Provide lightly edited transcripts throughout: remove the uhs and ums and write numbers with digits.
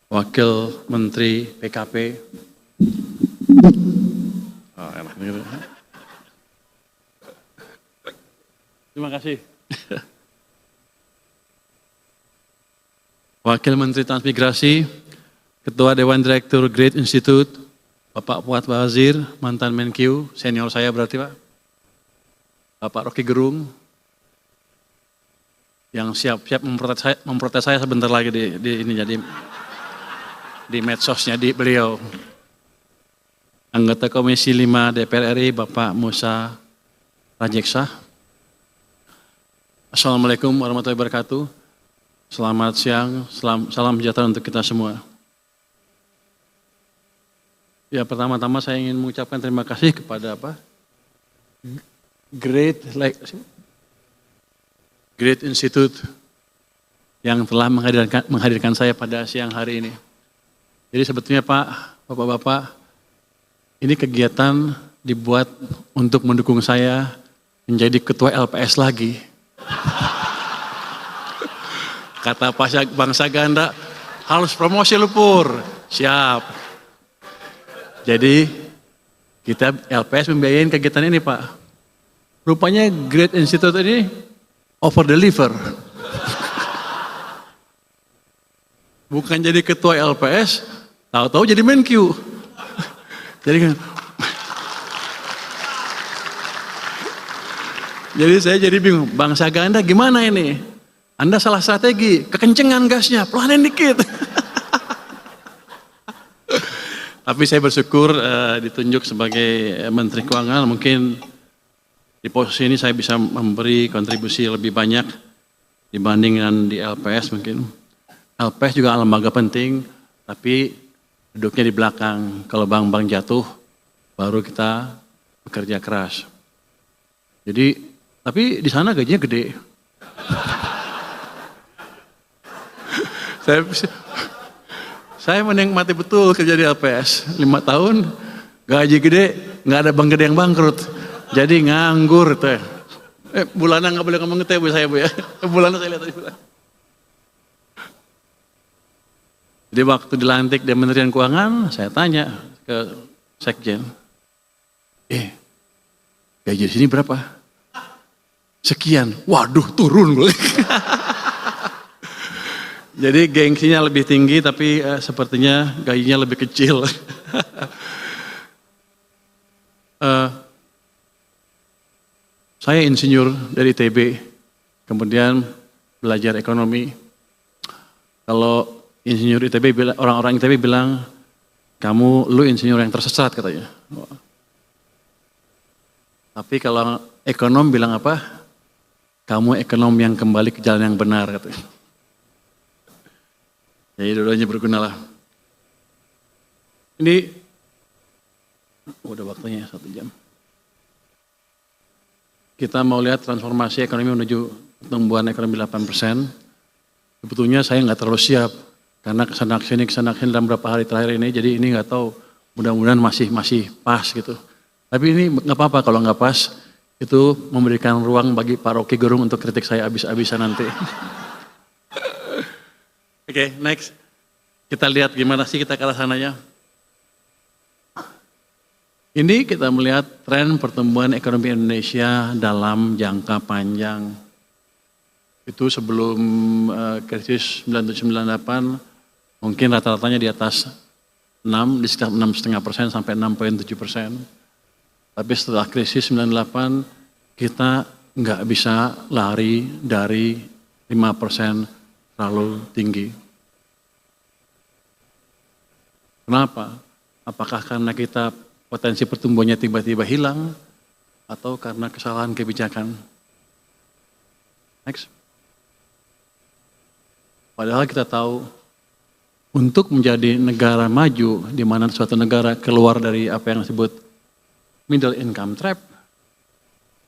Wakil Menteri PKP. Oh, enak gitu. Terima kasih. Wakil Menteri Transmigrasi, Ketua Dewan Direktur Great Institute, Bapak Fuad Wazir, mantan Menkyu, senior saya berarti Pak. Bapak Rocky Gerung, yang siap-siap memprotes saya sebentar lagi di medsosnya di beliau. Anggota Komisi 5 DPR RI Bapak Musa Rajeksa. Assalamualaikum warahmatullahi wabarakatuh. Selamat siang, salam sejahtera untuk kita semua. Ya, pertama-tama saya ingin mengucapkan terima kasih kepada Great Institute yang telah menghadirkan saya pada siang hari ini. Jadi sebetulnya Pak, Bapak-Bapak, ini kegiatan dibuat untuk mendukung saya menjadi ketua LPS lagi. Kata Bang Saganda, harus promosi lu Pur. Siap. Jadi kita LPS membiayain kegiatan ini Pak. Rupanya Great Institute ini over deliver. Bukan jadi ketua LPS, tahu-tahu jadi Menkyu. Jadi saya jadi bingung, Bang Saganda gimana ini? Anda salah strategi, kekencengan gasnya, pelanin dikit. Tapi saya bersyukur ditunjuk sebagai Menteri Keuangan, mungkin di posisi ini saya bisa memberi kontribusi lebih banyak dibandingkan di LPS mungkin. LPS juga lembaga penting, tapi duduknya di belakang. Kalau bank-bank jatuh, baru kita bekerja keras. Jadi, tapi di sana gajinya gede. Saya menikmati betul kerja di LPS. 5 tahun, gaji gede, nggak ada bank gede yang bangkrut. Jadi nganggur teh. Bulanan nggak boleh ngomong teh Bu saya Bu ya. Bulanan saya lihat tadi bulan. Jadi waktu dilantik di Kementerian Keuangan, saya tanya ke Sekjen, gaji di sini berapa? Sekian. Waduh, turun gue. Jadi gengsinya lebih tinggi, tapi sepertinya gajinya lebih kecil. Saya insinyur dari ITB, kemudian belajar ekonomi. Kalau insinyur ITB, orang-orang ITB bilang, lu insinyur yang tersesat katanya. Tapi kalau ekonom bilang apa? Kamu ekonom yang kembali ke jalan yang benar katanya. Jadi dua-duanya berguna lah. Ini udah waktunya 1 jam. Kita mau lihat transformasi ekonomi menuju pertumbuhan ekonomi 8%. Sebetulnya saya nggak terlalu siap karena kesana sini dalam beberapa hari terakhir ini. Jadi ini nggak tahu, mudah-mudahan masih pas gitu. Tapi ini nggak apa-apa kalau nggak pas. Itu memberikan ruang bagi Pak Rocky Gerung untuk kritik saya habis-habisan nanti. Oke, next. Kita lihat gimana sih kita ke arah sananya. Ini kita melihat tren pertumbuhan ekonomi Indonesia dalam jangka panjang. Itu sebelum krisis 97-98 mungkin rata-ratanya di atas 6, di sekitar 6,5% sampai 6,7%. Tapi setelah krisis 98 kita nggak bisa lari dari 5% terlalu tinggi. Kenapa? Apakah karena kita potensi pertumbuhannya tiba-tiba hilang atau karena kesalahan kebijakan? Next. Padahal kita tahu untuk menjadi negara maju di mana suatu negara keluar dari apa yang disebut middle income trap,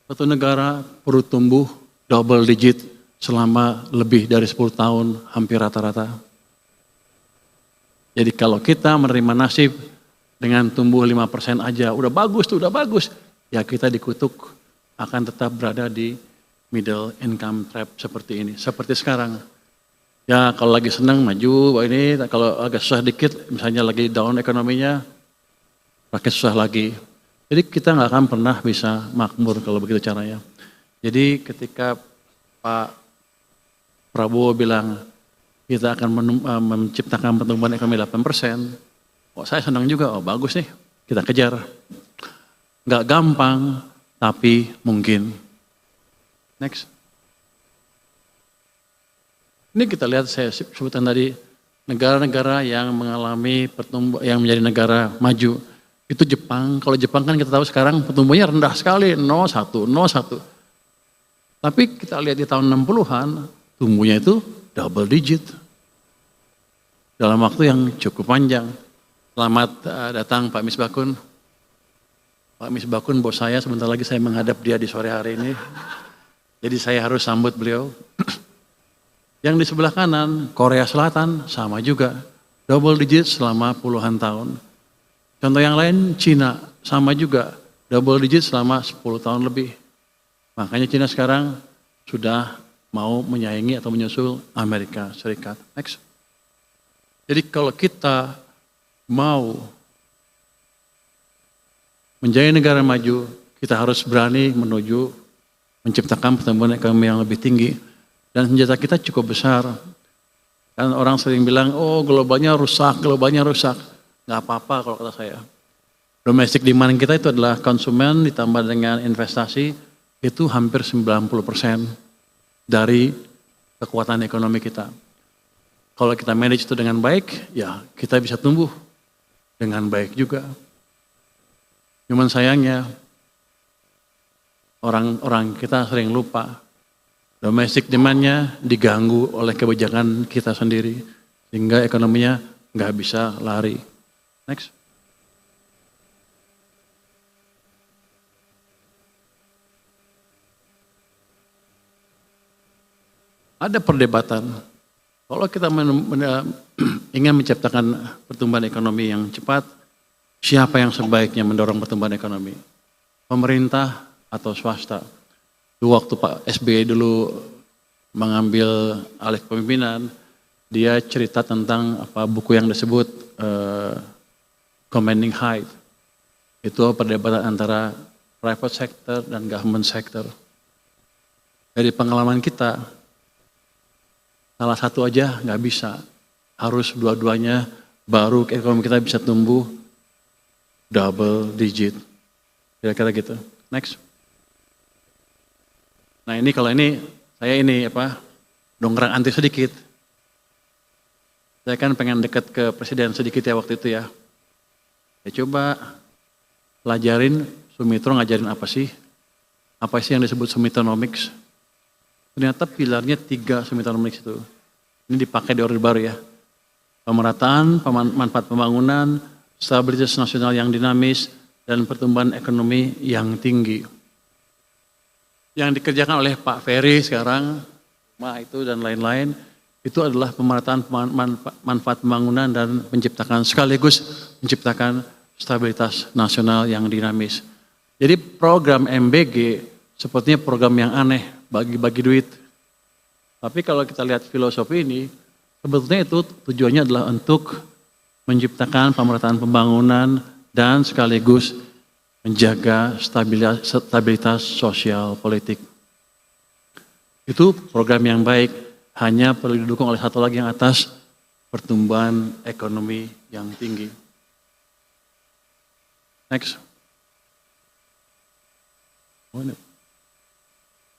suatu negara perlu tumbuh double digit selama lebih dari 10 tahun, hampir rata-rata. Jadi kalau kita menerima nasib dengan tumbuh 5% aja, udah bagus, ya kita dikutuk akan tetap berada di middle income trap seperti ini, seperti sekarang. Ya kalau lagi senang maju ini, kalau agak susah dikit, misalnya lagi down ekonominya, makin susah lagi. Jadi kita nggak akan pernah bisa makmur kalau begitu caranya. Jadi ketika Pak Prabowo bilang kita akan menciptakan pertumbuhan ekonomi 8%, oh saya senang juga, oh bagus nih, kita kejar. Nggak gampang, tapi mungkin. Next. Ini kita lihat, saya sebutkan tadi, negara-negara yang mengalami pertumbuhan, yang menjadi negara maju, itu Jepang. Kalau Jepang kan kita tahu sekarang pertumbuhannya rendah sekali, 0,1. Tapi kita lihat di tahun 60-an, tumbuhnya itu double digit. Dalam waktu yang cukup panjang. Selamat datang Pak Misbakun. Pak Misbakun bos saya, sebentar lagi saya menghadap dia di sore hari ini. Jadi saya harus sambut beliau. Yang di sebelah kanan, Korea Selatan sama juga. Double digit selama puluhan tahun. Contoh yang lain, Cina sama juga. Double digit selama 10 tahun lebih. Makanya Cina sekarang sudah mau menyaingi atau menyusul Amerika Serikat. Next. Jadi kalau kita mau menjadi negara maju, kita harus berani menuju menciptakan pertumbuhan ekonomi yang lebih tinggi. Dan senjata kita cukup besar. Kan orang sering bilang, oh globalnya rusak. Nggak apa-apa kalau kata saya. Domestic demand kita itu adalah konsumen ditambah dengan investasi, itu hampir 90% dari kekuatan ekonomi kita. Kalau kita manage itu dengan baik, ya kita bisa tumbuh dengan baik juga. Cuman sayangnya, orang-orang kita sering lupa. Domestic demand-nya diganggu oleh kebijakan kita sendiri, sehingga ekonominya nggak bisa lari. Next. Ada perdebatan, kalau kita ingin menciptakan pertumbuhan ekonomi yang cepat, siapa yang sebaiknya mendorong pertumbuhan ekonomi? Pemerintah atau swasta? Waktu Pak SBY dulu mengambil alih kepemimpinan, dia cerita tentang buku yang disebut Commanding Height. Itu perdebatan antara private sector dan government sector. Dari pengalaman kita, salah satu aja nggak bisa, harus dua-duanya, baru ekonomi kita bisa tumbuh double digit. Kira-kira gitu. Next. Nah ini kalau ini, saya dongkrak anti sedikit. Saya kan pengen dekat ke presiden sedikit ya waktu itu ya. Ya coba pelajarin Sumitro ngajarin apa sih yang disebut Sumitronomics. Ternyata pilarnya 3 Sumitronomics itu. Ini dipakai di Orde Baru ya. Pemerataan, manfaat pembangunan, stabilitas nasional yang dinamis, dan pertumbuhan ekonomi yang tinggi. Yang dikerjakan oleh Pak Ferry sekarang, itu dan lain-lain, itu adalah pemerataan manfaat pembangunan dan sekaligus menciptakan stabilitas nasional yang dinamis. Jadi program MBG sepertinya program yang aneh, bagi-bagi duit. Tapi kalau kita lihat filosofi ini, sebetulnya itu tujuannya adalah untuk menciptakan pemerataan pembangunan dan sekaligus menjaga stabilitas sosial politik. Itu program yang baik, hanya perlu didukung oleh satu lagi yang atas, pertumbuhan ekonomi yang tinggi. Next.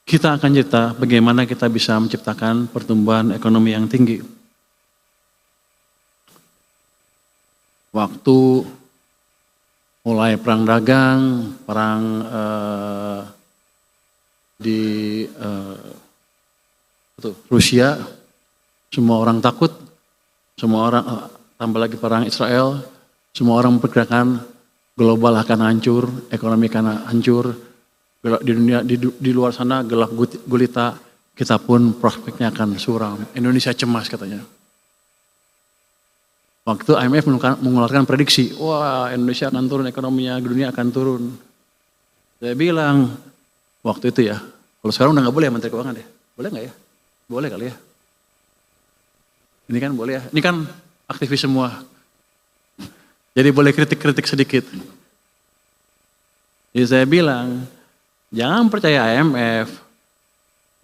Kita akan cerita bagaimana kita bisa menciptakan pertumbuhan ekonomi yang tinggi. Waktu mulai perang dagang, perang di Rusia, semua orang takut, semua orang tambah lagi perang Israel, semua orang memperkirakan global akan hancur, ekonomi akan hancur, di dunia di luar sana gelap gulita, kita pun prospeknya akan suram. Indonesia cemas katanya. Waktu IMF mengeluarkan prediksi, wah Indonesia akan turun ekonominya, dunia akan turun. Saya bilang, waktu itu ya, kalau sekarang udah nggak boleh ya Menteri Keuangan ya? Boleh nggak ya? Boleh kali ya? Ini kan boleh ya, ini kan aktivis semua. Jadi boleh kritik-kritik sedikit. Jadi saya bilang, jangan percaya IMF.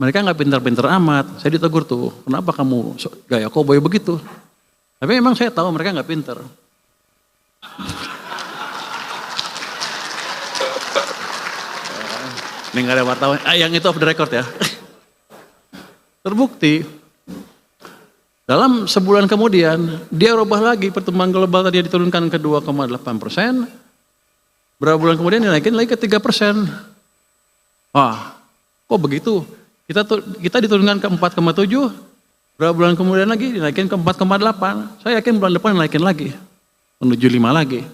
Mereka nggak pintar-pintar amat. Saya ditegur tuh, kenapa kamu gaya koboi begitu? Tapi memang saya tahu mereka nggak pintar. Ini nggak ada wartawan. Yang itu off the record ya. Terbukti. Dalam sebulan kemudian, dia rubah lagi pertumbuhan global tadi diturunkan ke 2,8%. Berapa bulan kemudian dinaikin lagi ke 3%. Wah, kok begitu? Kita diturunkan ke 4,7, berapa bulan kemudian lagi dinaikin ke 4,8. Saya yakin bulan depan dinaikin lagi, menuju 5 lagi.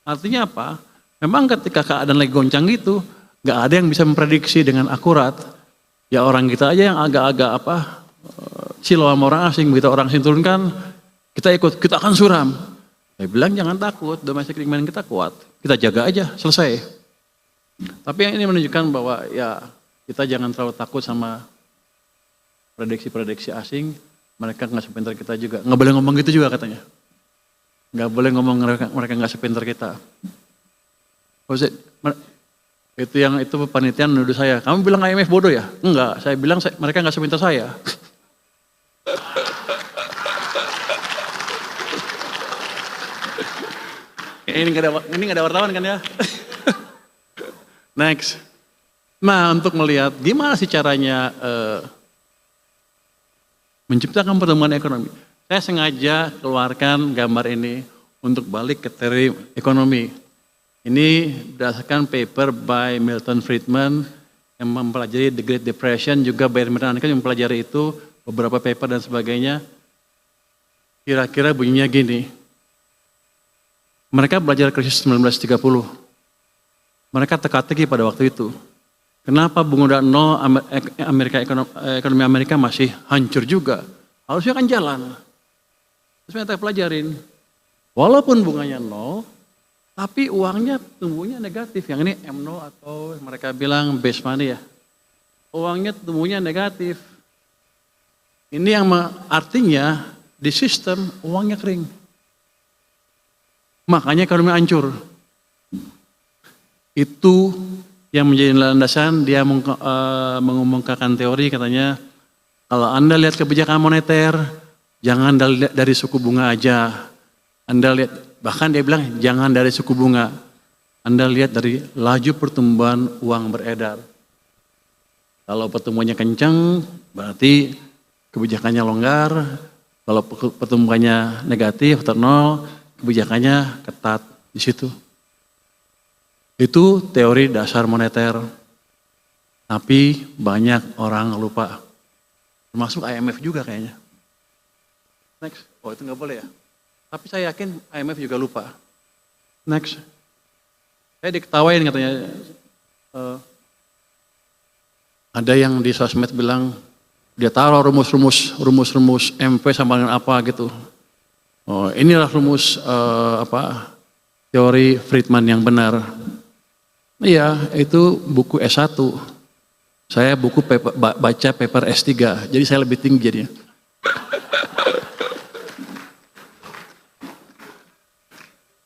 Artinya apa? Memang ketika keadaan lagi goncang gitu, gak ada yang bisa memprediksi dengan akurat. Ya orang kita aja yang agak-agak silau sama orang asing, begitu orang asing turunkan, kita ikut, kita akan suram. Saya bilang jangan takut, domestic demand kita kuat, kita jaga aja, selesai. Tapi yang ini menunjukkan bahwa ya kita jangan terlalu takut sama prediksi-prediksi asing, mereka nggak sepintar kita juga, nggak boleh ngomong gitu juga katanya. Nggak boleh ngomong mereka nggak sepintar kita. Itu panitia menuduh saya, kamu bilang IMF bodoh ya? Enggak, saya bilang mereka nggak sepintar saya. Ini nggak ada wartawan kan ya? Next. Nah, untuk melihat gimana sih caranya menciptakan pertumbuhan ekonomi. Saya sengaja keluarkan gambar ini untuk balik ke teori ekonomi. Ini berdasarkan paper by Milton Friedman yang mempelajari The Great Depression, juga Bayer Mernanke yang mempelajari itu, beberapa paper dan sebagainya. Kira-kira bunyinya gini. Mereka belajar krisis 1930. Mereka teka-teki pada waktu itu. Kenapa bunga nol ekonomi Amerika masih hancur juga? Harusnya kan jalan. Terus mereka pelajarin. Walaupun bunganya nol, tapi uangnya tumbuhnya negatif. Yang ini M0 atau mereka bilang base money ya. Uangnya tumbuhnya negatif. Ini yang artinya di sistem uangnya kering. Makanya ekonomi hancur. Itu yang menjadi landasan dia mengumumkan teori, katanya kalau Anda lihat kebijakan moneter, jangan dari suku bunga aja. Anda lihat, bahkan dia bilang jangan dari suku bunga. Anda lihat dari laju pertumbuhan uang beredar. Kalau pertumbuhannya kencang, berarti kebijakannya longgar. Kalau pertumbuhannya negatif atau nol, kebijakannya ketat di situ. Itu teori dasar moneter. Tapi banyak orang lupa. Termasuk IMF juga kayaknya. Next. Oh itu nggak boleh ya. Tapi saya yakin IMF juga lupa. Next. Saya diketawain katanya. Ada yang di sosmed bilang, dia taruh rumus-rumus MP sama dengan apa gitu. Oh, inilah rumus teori Friedman yang benar. Iya, itu buku S1. Saya baca paper S3, jadi saya lebih tinggi jadinya.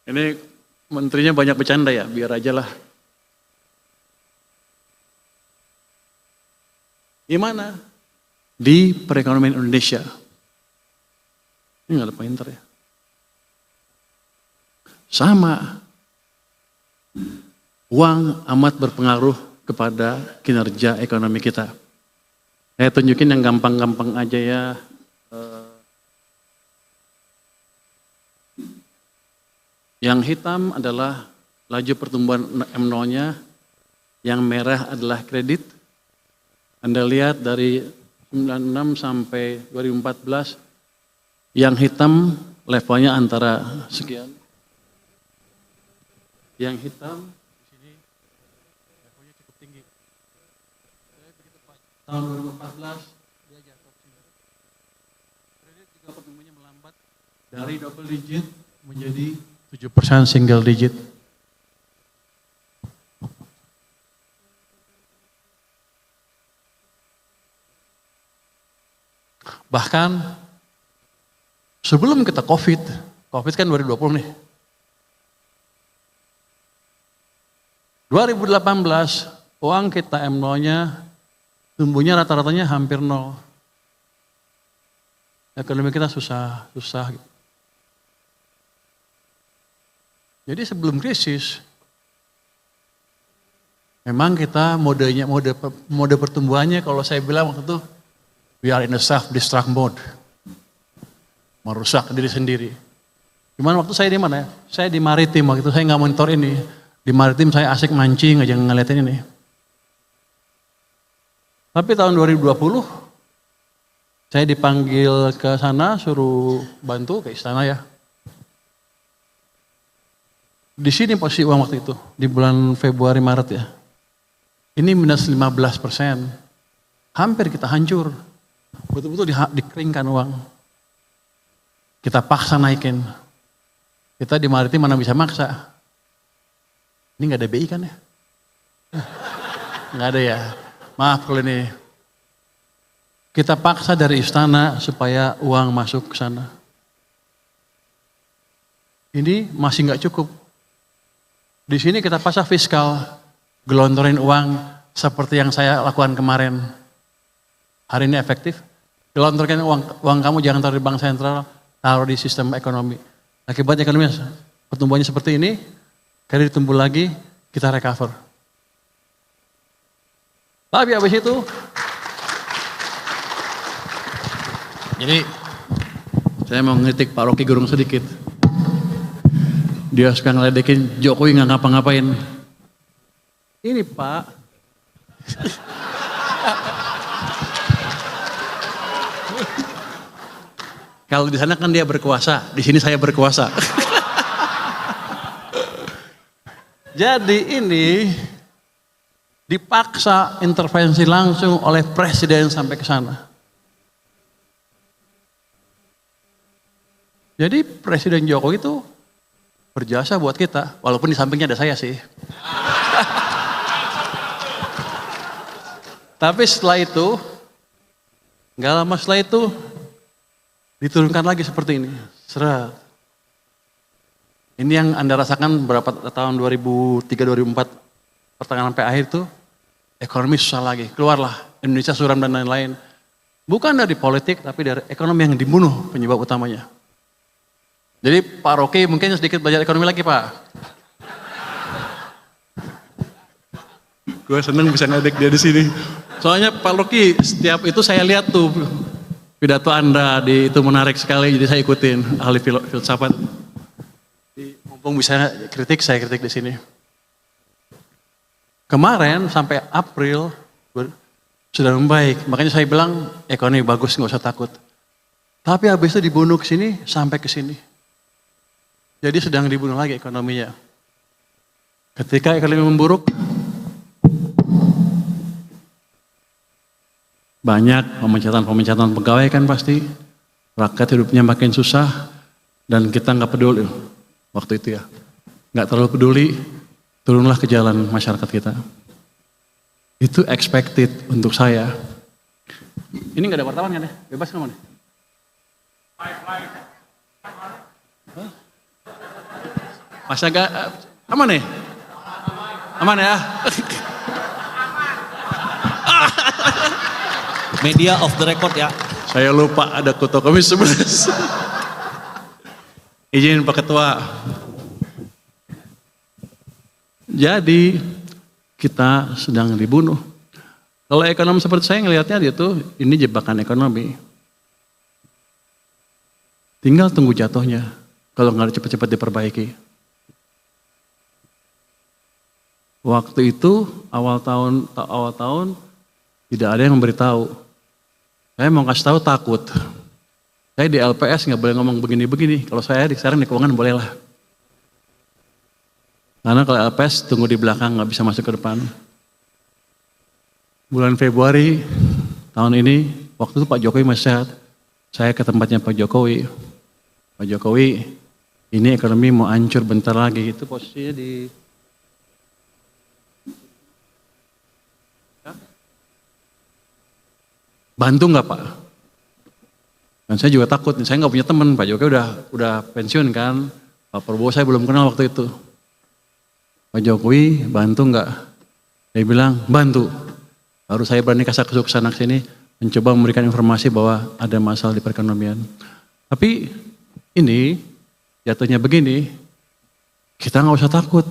Ini menterinya banyak bercanda ya, biar aja lah. Gimana? Di perekonomian Indonesia. Ini nggak ada pinter ya. Sama. Uang amat berpengaruh kepada kinerja ekonomi kita. Saya tunjukin yang gampang-gampang aja ya. Yang hitam adalah laju pertumbuhan M0-nya, yang merah adalah kredit. Anda lihat dari 96 sampai 2014, yang hitam levelnya antara sekian. Yang hitam di sini levelnya cukup tinggi. Tahun 2014 dia jatuh ke sini. Kredit juga pertumbuhannya melambat dari double digit menjadi 7% single digit. Bahkan Sebelum kita COVID kan 2020 nih. 2018 uang kita M0-nya tumbuhnya rata-ratanya hampir nol. Ekonomi kita susah. Jadi sebelum krisis, memang kita mode pertumbuhannya kalau saya bilang waktu itu, we are in a self-destruct mode. Merusak diri sendiri. Cuman waktu saya di mana ya? Saya di maritim, waktu itu saya nggak monitor ini. Di maritim saya asik mancing aja ngeliatin ini. Tapi tahun 2020, saya dipanggil ke sana suruh bantu ke istana ya. Di sini posisi uang waktu itu, di bulan Februari Maret ya. Ini minus 15%. Hampir kita hancur. Betul-betul dikeringkan uang. Kita paksa naikin. Kita di maritim mana bisa maksa. Ini nggak ada BI kan ya? Nggak ada ya. Maaf kalau ini. Kita paksa dari istana supaya uang masuk ke sana. Ini masih nggak cukup. Di sini kita paksa fiskal, gelontorin uang seperti yang saya lakukan kemarin. Hari ini efektif. Gelontorkan uang kamu jangan taruh di bank sentral, taruh di sistem ekonomi. Akibatnya ekonomi pertumbuhannya seperti ini, kali ditumbuh lagi, kita recover. Tapi habis itu, jadi saya mau ngeritik Pak Rocky Gerung sedikit. Dia suka ngeledekin Jokowi nggak ngapa-ngapain. Ini Pak, kalau di sana kan dia berkuasa, di sini saya berkuasa. Jadi ini dipaksa intervensi langsung oleh presiden sampai ke sana. Jadi Presiden Jokowi itu berjasa buat kita, walaupun di sampingnya ada saya sih. Tapi setelah itu, nggak lama setelah itu, diturunkan lagi seperti ini. Seret. Ini yang Anda rasakan berapa tahun 2003-2004, pertengahan sampai akhir itu, ekonomi susah lagi. Keluarlah Indonesia suram dan lain-lain. Bukan dari politik, tapi dari ekonomi yang dibunuh penyebab utamanya. Jadi Pak Rocky mungkin sedikit belajar ekonomi lagi Pak. Gue seneng bisa ngedek dia di sini. Soalnya Pak Rocky setiap itu saya lihat tuh pidato Anda itu menarik sekali, jadi saya ikutin ahli filsafat. Mumpung bisa kritik, saya kritik di sini. Kemarin sampai April sudah membaik, makanya saya bilang ekonomi bagus, nggak usah takut. Tapi habis itu dibunuh ke sini sampai ke sini. Jadi sedang dibunuh lagi ekonominya. Ketika ekonomi memburuk, banyak pemecatan pegawai kan pasti. Rakyat hidupnya makin susah dan kita nggak peduli waktu itu ya. Nggak terlalu peduli, turunlah ke jalan masyarakat kita. Itu expected untuk saya. Ini nggak ada wartawan kan ya? Bebas kan nih? Masa gak aman nih? Aman ya? Media off the record ya. Saya lupa ada ketua komisi 11. Izin Pak Ketua. Jadi kita sedang dibunuh. Kalau ekonomi seperti saya ngelihatnya dia tuh ini jebakan ekonomi. Tinggal tunggu jatuhnya. Kalau nggak cepat-cepat diperbaiki. Waktu itu awal tahun tidak ada yang memberitahu. Saya mau kasih tahu takut. Saya di LPS nggak boleh ngomong begini-begini. Kalau saya sekarang di keuangan boleh lah. Karena kalau LPS tunggu di belakang nggak bisa masuk ke depan. Bulan Februari tahun ini, waktu itu Pak Jokowi masih sehat. Saya ke tempatnya Pak Jokowi. Pak Jokowi, ini ekonomi mau hancur bentar lagi. Itu posisinya di bantu nggak Pak? Dan saya juga takut, saya nggak punya teman, Pak Jokowi udah pensiun kan, Pak Prabowo saya belum kenal waktu itu. Pak Jokowi bantu nggak? Dia bilang bantu. Baru saya berani kasar-kusuk kesana sini, mencoba memberikan informasi bahwa ada masalah di perekonomian. Tapi ini jatuhnya begini, kita nggak usah takut.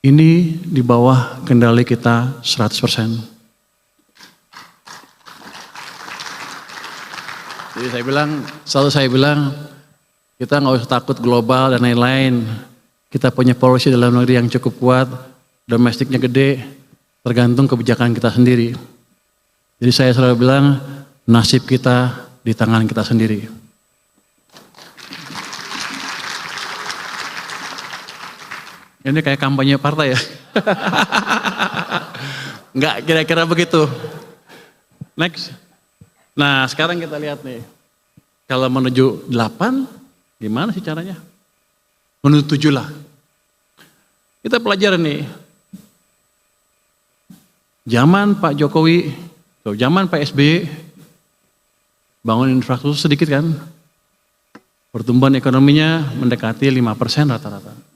Ini di bawah kendali kita 100%. Jadi selalu saya bilang, kita nggak usah takut global dan lain-lain. Kita punya policy dalam negeri yang cukup kuat, domestiknya gede, tergantung kebijakan kita sendiri. Jadi saya selalu bilang, nasib kita di tangan kita sendiri. Ini kayak kampanye partai ya. Enggak, kira-kira begitu. Next. Nah sekarang kita lihat nih, kalau menuju 8, gimana sih caranya? Menuju 7 lah. Kita pelajari nih, zaman Pak Jokowi, zaman Pak SBY, bangun infrastruktur sedikit kan, pertumbuhan ekonominya mendekati 5% rata-rata.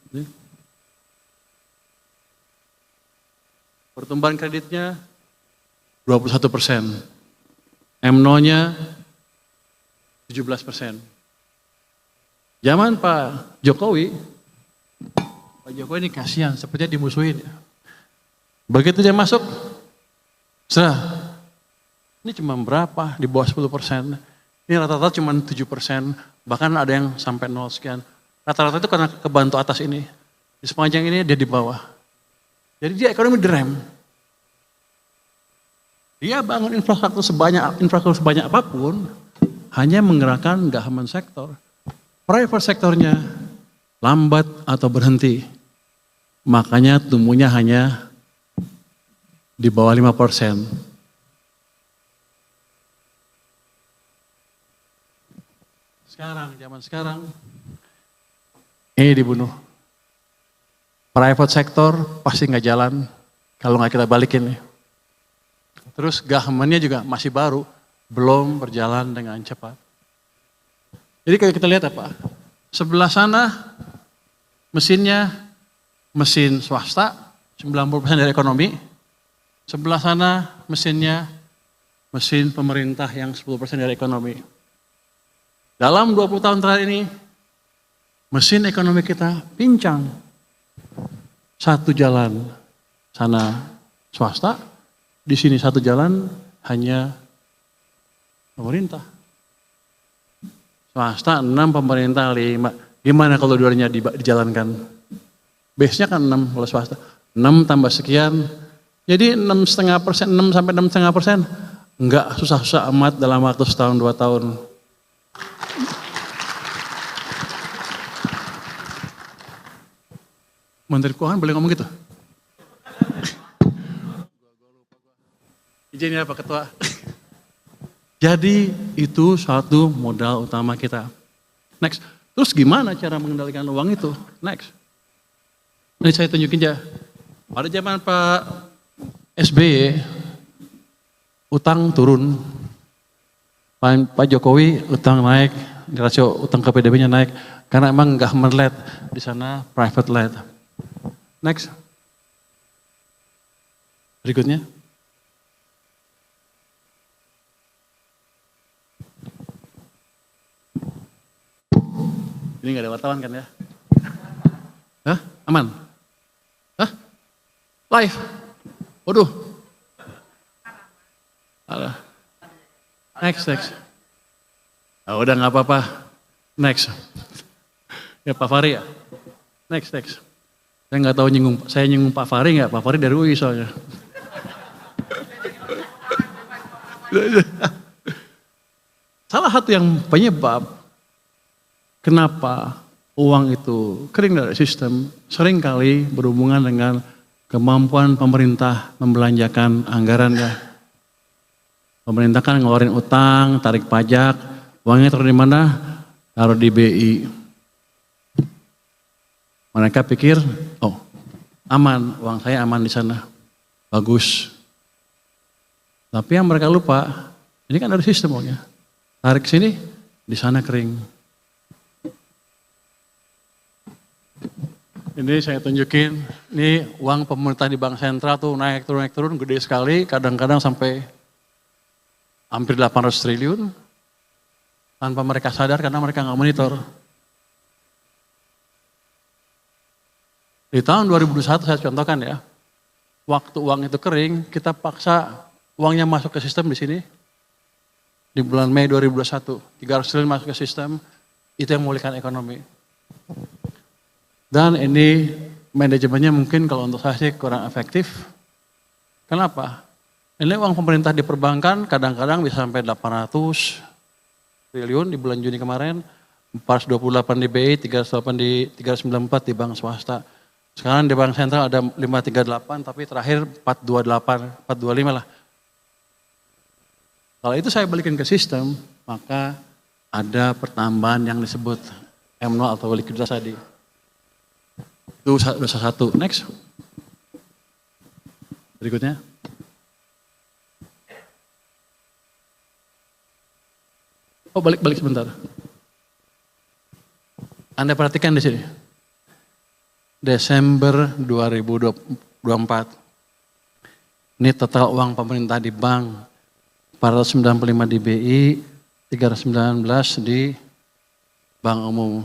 Pertumbuhan kreditnya 21%. M0-nya 17%. Zaman Pak Jokowi ini kasihan, sepertinya dimusuhin. Begitu dia masuk, ini cuma berapa? Di bawah 10%. Ini rata-rata cuma 7%, bahkan ada yang sampai 0 sekian. Rata-rata itu karena kebantu atas ini. Di sepanjang ini dia di bawah. Jadi dia ekonomi direm. Dia bangun infrastruktur sebanyak apapun, hanya menggerakkan government sektor. Private sektornya lambat atau berhenti. Makanya tumbuhnya hanya di bawah 5%. Zaman sekarang, ini dibunuh. Private sektor pasti nggak jalan kalau nggak kita balikin nih. Terus government-nya juga masih baru, belum berjalan dengan cepat. Jadi kalau kita lihat apa? Sebelah sana mesinnya mesin swasta, 90% dari ekonomi. Sebelah sana mesinnya mesin pemerintah yang 10% dari ekonomi. Dalam 20 tahun terakhir ini, mesin ekonomi kita pincang. Satu jalan sana swasta, di sini satu jalan hanya pemerintah. Swasta 6, pemerintah 5. Gimana kalau dua-duanya dijalankan? Base-nya kan 6 kalau swasta. 6 tambah sekian. Jadi 6,5%, 6 sampai 6,5%. Enggak susah-susah amat dalam waktu setahun 2 tahun. Menteri Keuangan boleh ngomong gitu? Izin ya Pak Ketua. Jadi itu suatu modal utama kita. Next. Terus gimana cara mengendalikan uang itu? Next. Ini saya tunjukin aja. Pada zaman Pak SBY, utang turun. Pak Jokowi utang naik, rasio utang ke PDB-nya naik. Karena emang government led, di sana private led. Next. Berikutnya. Ini gak ada wartawan kan ya? Hah? Aman? Hah? Live? Waduh. Alah. Next. Oh, udah gak apa-apa. Next. Ya Pak Fahri ya? Next. Saya gak tahu saya nyinggung Pak Fahri gak? Pak Fahri dari UI soalnya. Salah satu yang penyebab kenapa uang itu kering dari sistem seringkali berhubungan dengan kemampuan pemerintah membelanjakan anggaran ya. Pemerintah kan ngeluarin utang, tarik pajak, uangnya taruh di mana? Taruh di BI. Mereka pikir, oh aman, uang saya aman di sana, bagus. Tapi yang mereka lupa, ini kan ada sistem uangnya. tarik sini, di sana kering. Ini saya tunjukin, ini uang pemerintah di bank sentral tuh naik turun, gede sekali, kadang-kadang sampai hampir 800 triliun, tanpa mereka sadar karena mereka nggak monitor. Di tahun 2021 saya contohkan ya, waktu uang itu kering, kita paksa uangnya masuk ke sistem di sini. Di bulan Mei 2021, 300 triliun masuk ke sistem, itu yang memulihkan ekonomi. Dan ini manajemennya mungkin kalau untuk saya sih kurang efektif. Kenapa? Ini uang pemerintah di perbankan kadang-kadang bisa sampai 800 triliun di bulan Juni kemarin, 428 di BI, 394 di bank swasta. Sekarang di bank sentral ada 538, tapi terakhir 428, 425 lah. Kalau itu saya balikin ke sistem, maka ada pertambahan yang disebut M0 atau likuiditas tadi. Itu dosa satu. Next. Berikutnya. Oh, balik sebentar. Anda perhatikan di sini. Desember 2024. Ini total uang pemerintah di bank 495 di BI, 319 di bank umum.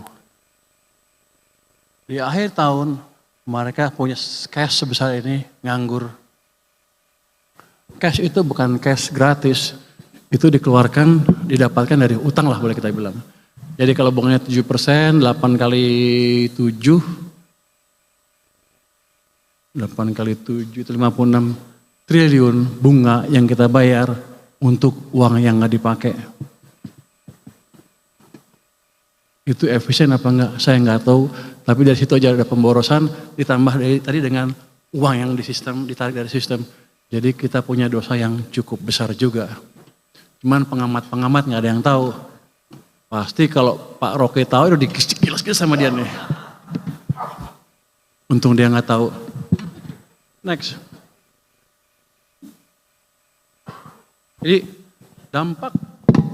Di akhir tahun mereka punya cash sebesar ini nganggur. Cash itu bukan cash gratis, itu dikeluarkan, didapatkan dari utang lah boleh kita bilang. Jadi kalau bunganya 7%, 8 kali 7, 8 kali 7 itu 56 triliun bunga yang kita bayar untuk uang yang nggak dipakai. Itu efisien apa enggak? Saya nggak tahu. Tapi dari situ aja ada pemborosan, ditambah dari tadi dengan uang yang di sistem, ditarik dari sistem. Jadi kita punya dosa yang cukup besar juga. Cuman pengamat-pengamat nggak ada yang tahu. Pasti kalau Pak Roke tahu udah digilas-gilas sama dia nih. Untung dia nggak tahu. Next. Jadi dampak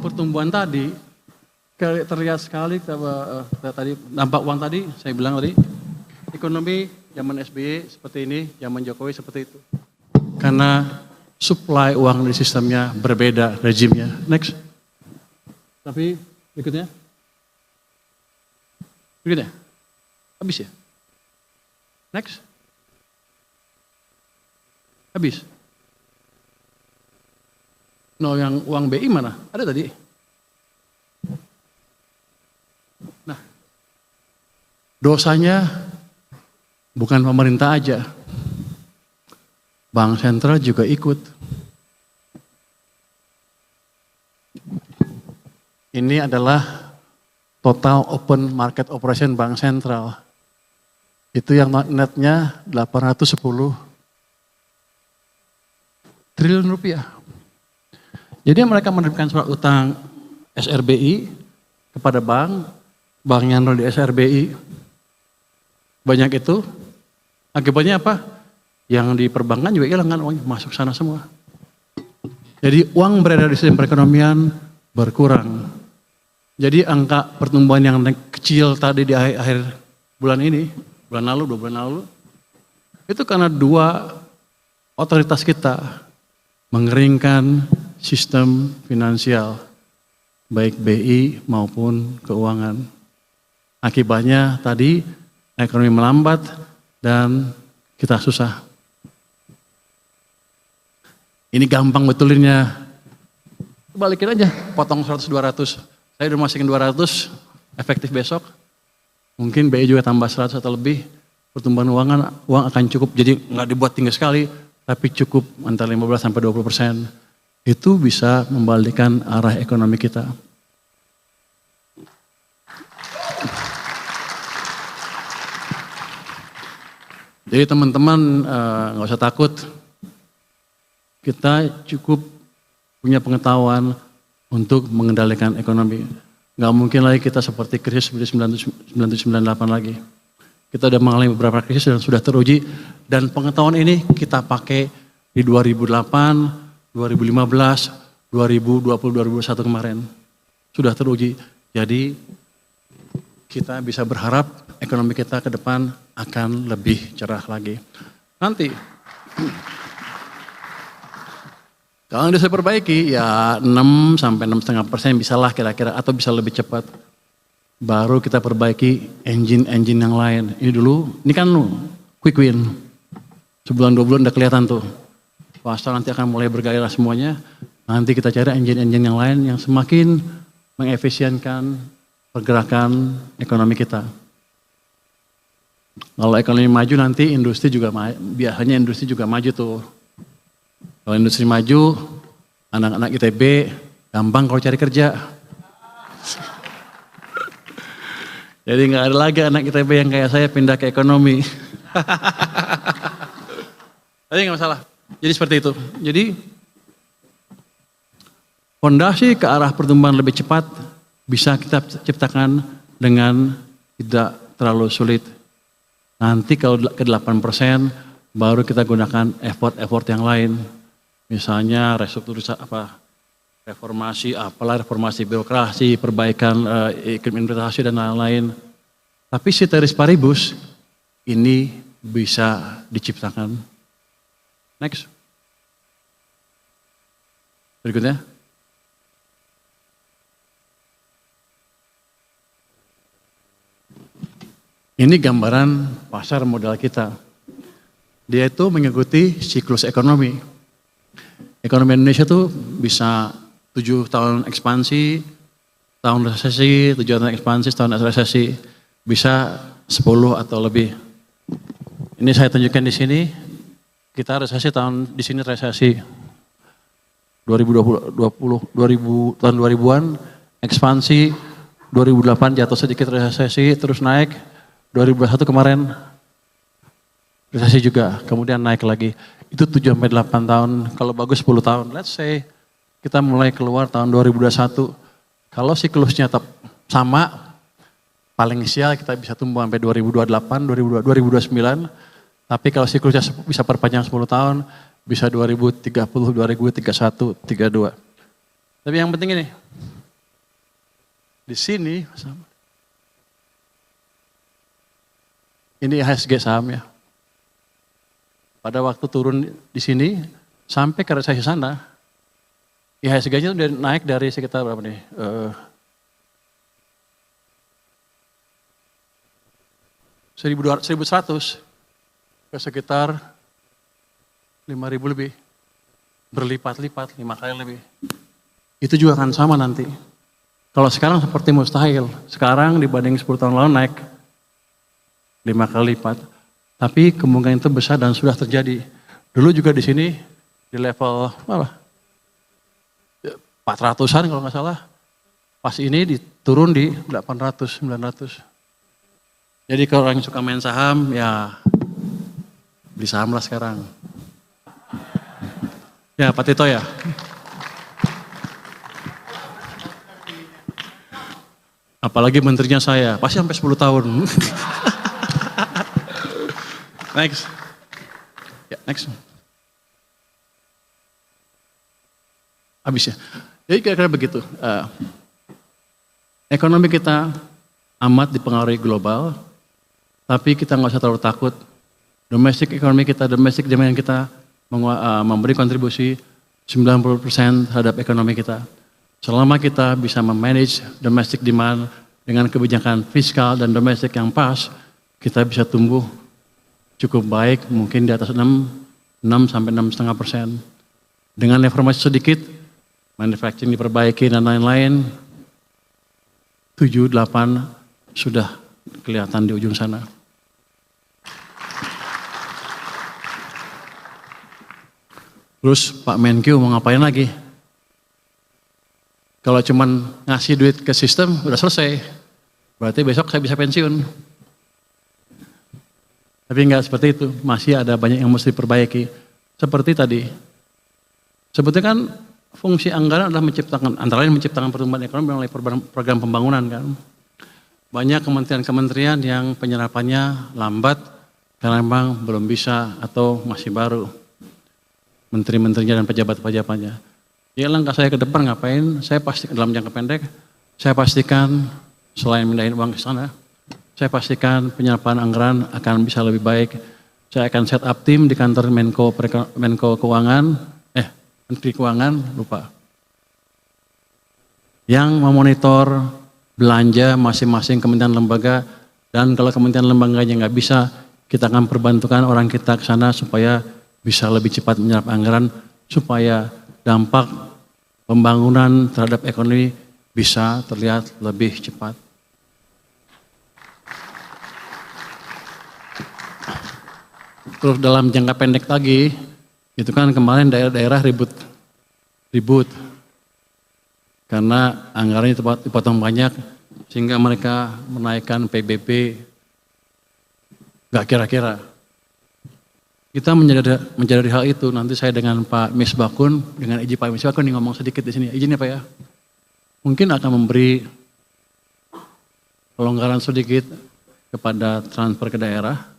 pertumbuhan tadi terlihat sekali tadi dampak uang tadi saya bilang tadi ekonomi zaman SBY seperti ini, zaman Jokowi seperti itu. Karena supply uang di sistemnya berbeda rejimnya. Next. Tapi berikutnya. Habis ya? Next. Habis. No, yang uang BI mana? Ada tadi. Nah, dosanya bukan pemerintah aja. Bank sentral juga ikut. Ini adalah total open market operation bank sentral. Itu yang netnya 810 triliun rupiah. Jadi mereka menerbitkan surat utang SRBI kepada bank, banknya nol di SRBI. Banyak itu, akibatnya apa? Yang di perbankan juga hilang kan uangnya, masuk sana semua. Jadi uang beredar di sistem perekonomian berkurang. Jadi angka pertumbuhan yang kecil tadi di akhir bulan ini, bulan lalu, 2 bulan lalu, itu karena dua otoritas kita mengeringkan sistem finansial, baik BI maupun keuangan. Akibatnya tadi ekonomi melambat dan kita susah. Ini gampang betulinnya. Balikin aja, potong 100-200. Saya udah masukin 200, efektif besok. Mungkin BI juga tambah 100 atau lebih. Pertumbuhan uang akan cukup, jadi nggak dibuat tinggi sekali, tapi cukup antara 15-20%. Itu bisa membalikkan arah ekonomi kita. Jadi teman-teman nggak usah takut. Kita cukup punya pengetahuan untuk mengendalikan ekonomi. Nggak mungkin lagi kita seperti krisis 1998 lagi. Kita sudah mengalami beberapa krisis dan sudah teruji. Dan pengetahuan ini kita pakai di 2008, 2015, 2020, 2021 kemarin. sudah teruji. Jadi kita bisa berharap ekonomi kita ke depan akan lebih cerah lagi. Nanti kalau bisa perbaiki ya 6 sampai 6,5% bisalah kira-kira atau bisa lebih cepat. Baru kita perbaiki engine-engine yang lain. Ini dulu, ini kan quick win. Sebulan 2 bulan udah kelihatan tuh. Pasar nanti akan mulai bergairah semuanya. Nanti kita cari engine-engine yang lain yang semakin mengefisienkan pergerakan ekonomi kita. Kalau ekonomi maju nanti industri juga biasanya industri juga maju tuh. Kalau industri maju, anak-anak ITB gampang kalau cari kerja. Jadi nggak ada lagi anak ITB yang kayak saya pindah ke ekonomi. Tapi nggak masalah. Jadi seperti itu. Jadi fondasi ke arah pertumbuhan lebih cepat bisa kita ciptakan dengan tidak terlalu sulit. Nanti kalau ke 8% baru kita gunakan effort yang lain. Misalnya reformasi birokrasi, perbaikan iklim investasi dan lain-lain. Tapi ceteris paribus ini bisa diciptakan. Next. Berikutnya. Ini gambaran pasar modal kita. Dia itu mengikuti siklus ekonomi. Ekonomi Indonesia tuh bisa 7 tahun ekspansi, tahun resesi, 7 tahun ekspansi, tahun resesi. Bisa 10 atau lebih. Ini saya tunjukkan di sini. Kita resesi di sini resesi 2020 tahun 2000-an, ekspansi 2008 jatuh sedikit resesi, terus naik 2021 kemarin resesi juga, kemudian naik lagi. Itu 7-8 tahun, kalau bagus 10 tahun. Let's say kita mulai keluar tahun 2021. Kalau siklusnya tetap sama, paling sial kita bisa tumbuh sampai 2028, 2029. Tapi kalau siklusnya bisa perpanjang 10 tahun, bisa 2030, 2031, 32. Tapi yang penting ini, di sini, ini IHSG saham ya. Pada waktu turun di sini, sampai ke resesi sana, IHSG-nya udah naik dari sekitar berapa nih? 1.100 ke sekitar 5.000 lebih. Berlipat-lipat, 5 kali lebih. Itu juga akan sama nanti. Kalau sekarang seperti mustahil. Sekarang dibanding 10 tahun lalu naik 5 kali lipat. Tapi kemungkinan itu besar dan sudah terjadi. Dulu juga di sini di level 400-an kalau nggak salah. Pas ini diturun di 800, 900. Jadi kalau orang yang suka main saham ya beli saham lah sekarang. Ya Pak Tito ya. Apalagi menterinya saya, pasti sampai 10 tahun. Next. Ya, next. Habis ya. Jadi kira-kira begitu. Ekonomi kita amat dipengaruhi global, tapi kita nggak usah terlalu takut. Domestic ekonomi kita, domestic demand kita memberi kontribusi 90% terhadap ekonomi kita. Selama kita bisa memanage domestic demand dengan kebijakan fiskal dan domestik yang pas, kita bisa tumbuh cukup baik, mungkin di atas 6 sampai 6,5%. Dengan reformasi sedikit, manufacturing diperbaiki dan lain-lain, 7-8 sudah kelihatan di ujung sana. Terus Pak Menkyu mau ngapain lagi? Kalau cuman ngasih duit ke sistem, udah selesai. Berarti besok saya bisa pensiun. Tapi enggak seperti itu, masih ada banyak yang mesti diperbaiki. Seperti tadi, sebetulnya kan fungsi anggaran adalah menciptakan, antara lain menciptakan pertumbuhan ekonomi melalui program pembangunan kan. Banyak kementerian-kementerian yang penyerapannya lambat karena memang belum bisa atau masih baru. Menteri-menterinya dan pejabat-pejabatnya. Ya langkah saya ke depan ngapain, saya pasti dalam jangka pendek Saya pastikan selain mindahin uang ke sana, saya pastikan penyerapan anggaran akan bisa lebih baik. Saya akan set up tim di kantor Menko Keuangan, Menteri Keuangan, lupa. Yang memonitor belanja masing-masing kementerian lembaga, dan kalau kementerian lembaganya nggak bisa, kita akan perbantukan orang kita ke sana supaya bisa lebih cepat menyerap anggaran, supaya dampak pembangunan terhadap ekonomi bisa terlihat lebih cepat. Terus dalam jangka pendek lagi, itu kan kemarin daerah-daerah ribut karena anggarannya dipotong banyak sehingga mereka menaikkan PBB nggak kira-kira. Kita menjadi hal itu. Nanti saya dengan Pak Misbakun, dengan izin Pak Misbakun nih ngomong sedikit di sini. Izin ya Pak ya. Mungkin akan memberi pelonggaran sedikit kepada transfer ke daerah.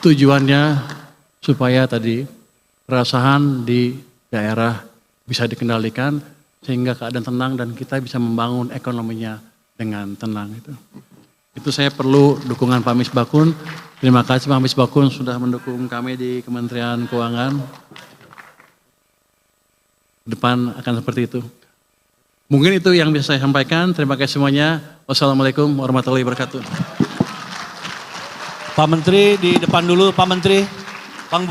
Tujuannya supaya tadi keresahan di daerah bisa dikendalikan sehingga keadaan tenang dan kita bisa membangun ekonominya dengan tenang itu. Itu saya perlu dukungan Pak Misbakun. Terima kasih Pak Misbakun sudah mendukung kami di Kementerian Keuangan. Depan akan seperti itu. Mungkin itu yang bisa saya sampaikan. Terima kasih semuanya. Wassalamualaikum warahmatullahi wabarakatuh. Pak Menteri di depan dulu, Pak Menteri, Bang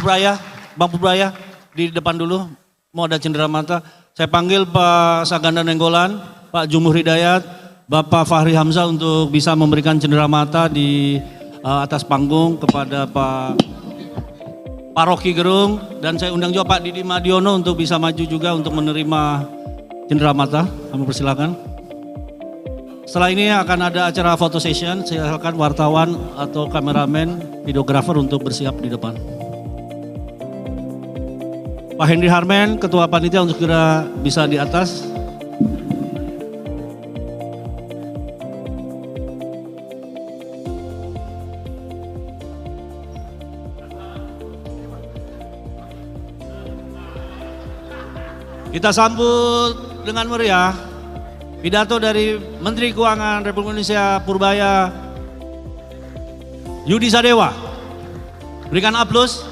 Pubraya di depan dulu, mau ada cenderamata. Saya panggil Pak Saganda Nenggolan, Pak Jumuh Hidayat, Bapak Fahri Hamzah untuk bisa memberikan cenderamata di atas panggung kepada Pak Rocky Gerung, dan saya undang juga Pak Didi Madiono untuk bisa maju juga untuk menerima cenderamata. Kami persilakan. Setelah ini akan ada acara foto session, silakan wartawan atau kameramen, videografer untuk bersiap di depan. Pak Henry Harmen, Ketua Panitia untuk segera bisa di atas. Kita sambut dengan meriah pidato dari Menteri Keuangan Republik Indonesia Purbaya Yudi Sadewa. Berikan aplaus.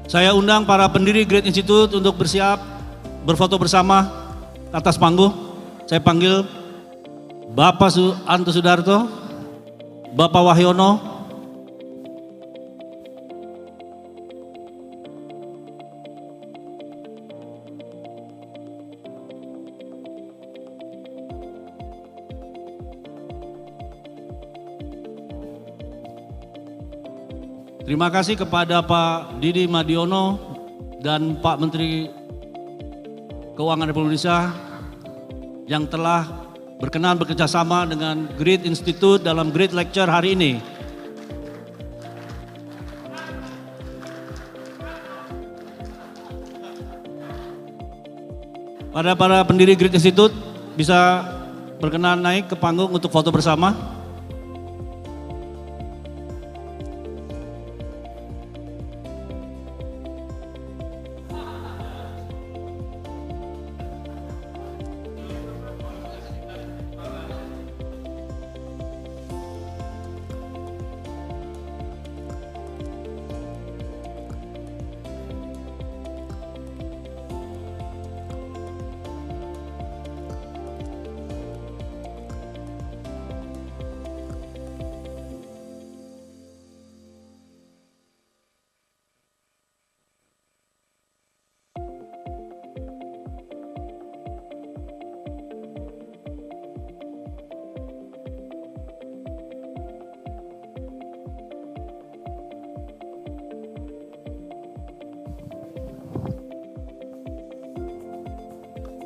Saya undang para pendiri Great Institute untuk bersiap berfoto bersama ke atas panggung. Saya panggil Bapak Anto Sudarto, Bapak Wahyono, terima kasih kepada Pak Didi Madiono dan Pak Menteri Keuangan Republik Indonesia yang telah berkenan bekerjasama dengan Great Institute dalam Great Lecture hari ini. Para pendiri Great Institute bisa berkenan naik ke panggung untuk foto bersama.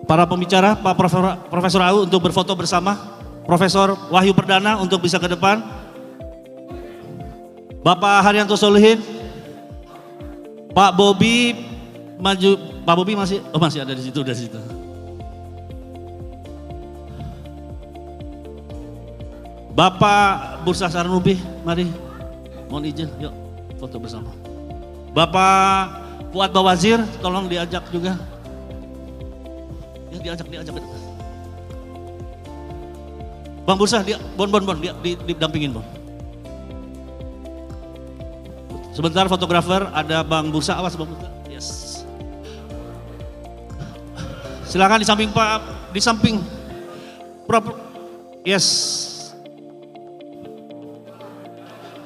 Para pembicara, Pak Profesor Au untuk berfoto bersama. Profesor Wahyu Perdana untuk bisa ke depan. Bapak Haryanto Solihin. Pak Bobi maju. Pak Bobi masih ada di situ, Bapak Bursa Sarnubi, mari. mohon izin, yuk foto bersama. Bapak Fuad Bawazir, tolong diajak juga. Ya, diajak. Bang Bursa, Bon, dia didampingin, Bon. Sebentar fotografer, ada Bang Bursa, awas Bang Bursa. Yes. Silakan di samping Pak, di samping. Yes.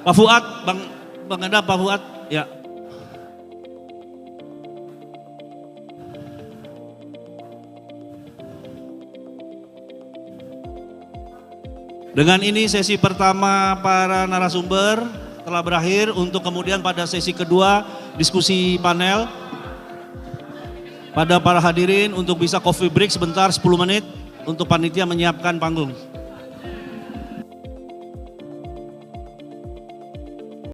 Pak Fuad, Bang Anda, Pak Fuad, ya. Dengan ini sesi pertama para narasumber telah berakhir, untuk kemudian pada sesi kedua diskusi panel. Pada para hadirin untuk bisa coffee break sebentar 10 menit untuk panitia menyiapkan panggung.